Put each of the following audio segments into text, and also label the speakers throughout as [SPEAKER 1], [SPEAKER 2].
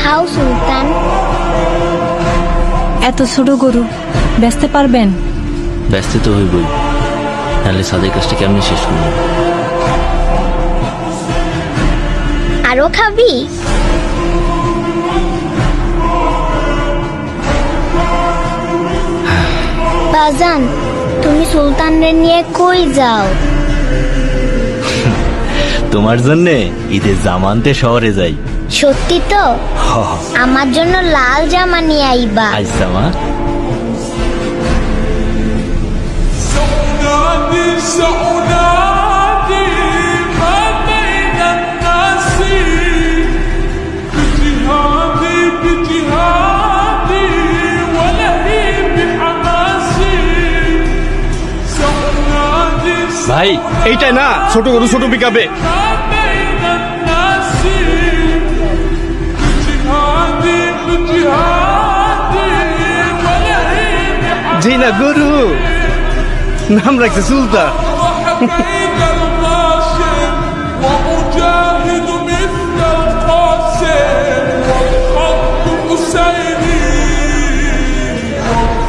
[SPEAKER 1] খাও সুলতান।
[SPEAKER 2] এত ছোট গরু বেচতে পারবেন?
[SPEAKER 3] ব্যস্ত তো হইবই, তাহলে সাদের কাজটা কেমনি শেষ করবো?
[SPEAKER 1] আরো খাবি? বাজান, তুমি সুলতানরে নিয়ে কই যাও?
[SPEAKER 3] তোমার জন্যে ঈদের জামা আনতে শহরে যাই।
[SPEAKER 1] সত্যি তো? আমার জন্য লাল জামা নিয়ে আইবা।
[SPEAKER 3] আজ জামা
[SPEAKER 4] سأنادي ما بين الناس بجهادي ولهي بحماسي سأنادي
[SPEAKER 5] ভাই এইটাই না ছোট গরু ছোট পিকাবে?
[SPEAKER 4] ما بين الناس بجهادي ولهي
[SPEAKER 5] জি না গরু নাম রাখছে সুলতান।
[SPEAKER 4] بين الغاشم وأجاهد مثل القاسم والخط حسيني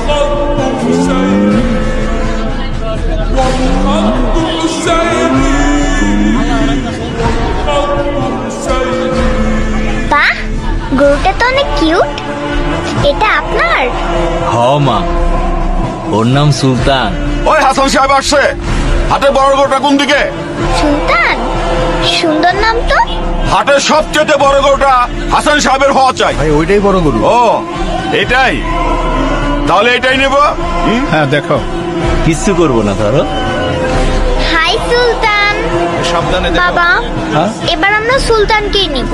[SPEAKER 4] والخط حسيني والخط حسيني والخط حسيني
[SPEAKER 1] বাহ, গরুটা তো অনেক কিউট। এটা আপনার?
[SPEAKER 3] হ মা, ওর নাম সুলতান।
[SPEAKER 6] ওই হাসান সাহেব আসছে। হাটের বড় গরুটা কোন দিকে?
[SPEAKER 1] সুলতান, সুন্দর নাম তো।
[SPEAKER 6] হাটের সবচেয়ে বড় গরুটা হাসান সাহেবের হওয়া চাই।
[SPEAKER 5] ভাই ওইটাই বড় গরু।
[SPEAKER 6] ও এটাই, তাহলে এটাই নেব।
[SPEAKER 5] হ্যাঁ দেখো।
[SPEAKER 3] কিচ্ছু করবো না ধরো।
[SPEAKER 1] হাই সুলতান।
[SPEAKER 5] সাবধানে দেখো।
[SPEAKER 1] বাবা,
[SPEAKER 5] হ্যাঁ?
[SPEAKER 1] এবার আমরা সুলতানকেই নিব।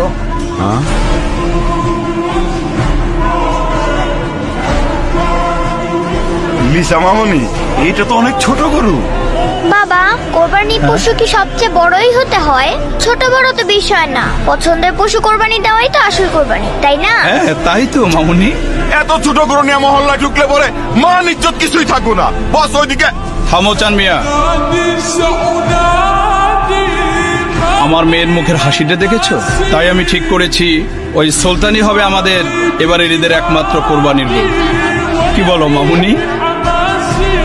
[SPEAKER 6] লিসা মামনি, এটা তো অনেক ছোট গরু।
[SPEAKER 1] বাবা, কোরবানির পশু কি সবচেয়ে বড়ই হতে হয়? ছোট বড় তো বিষয় না, পছন্দের পশু কোরবানি দেওয়াই তো আসল কোরবানি, তাই না?
[SPEAKER 5] হ্যাঁ তাই তো মামুনি।
[SPEAKER 6] এত ছোট গরু নিয়ে মহল্লায় ঢুকলে পরে মান ইজ্জত কিছুই থাকবো না। বস ওইদিকে।
[SPEAKER 5] থামো চান মিয়া।
[SPEAKER 4] سأنادي
[SPEAKER 5] আমার মেয়ের মুখের হাসিটা দেখেছো? তাই আমি ঠিক করেছি ওই সুলতানই হবে আমাদের এবারের ঈদের একমাত্র কোরবানির গরু। কি বলো মামুনি?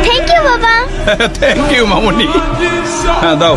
[SPEAKER 1] থ্যাংক ইউ বাবা।
[SPEAKER 5] থ্যাংক ইউ মামুনি। হ্যাঁ দাও।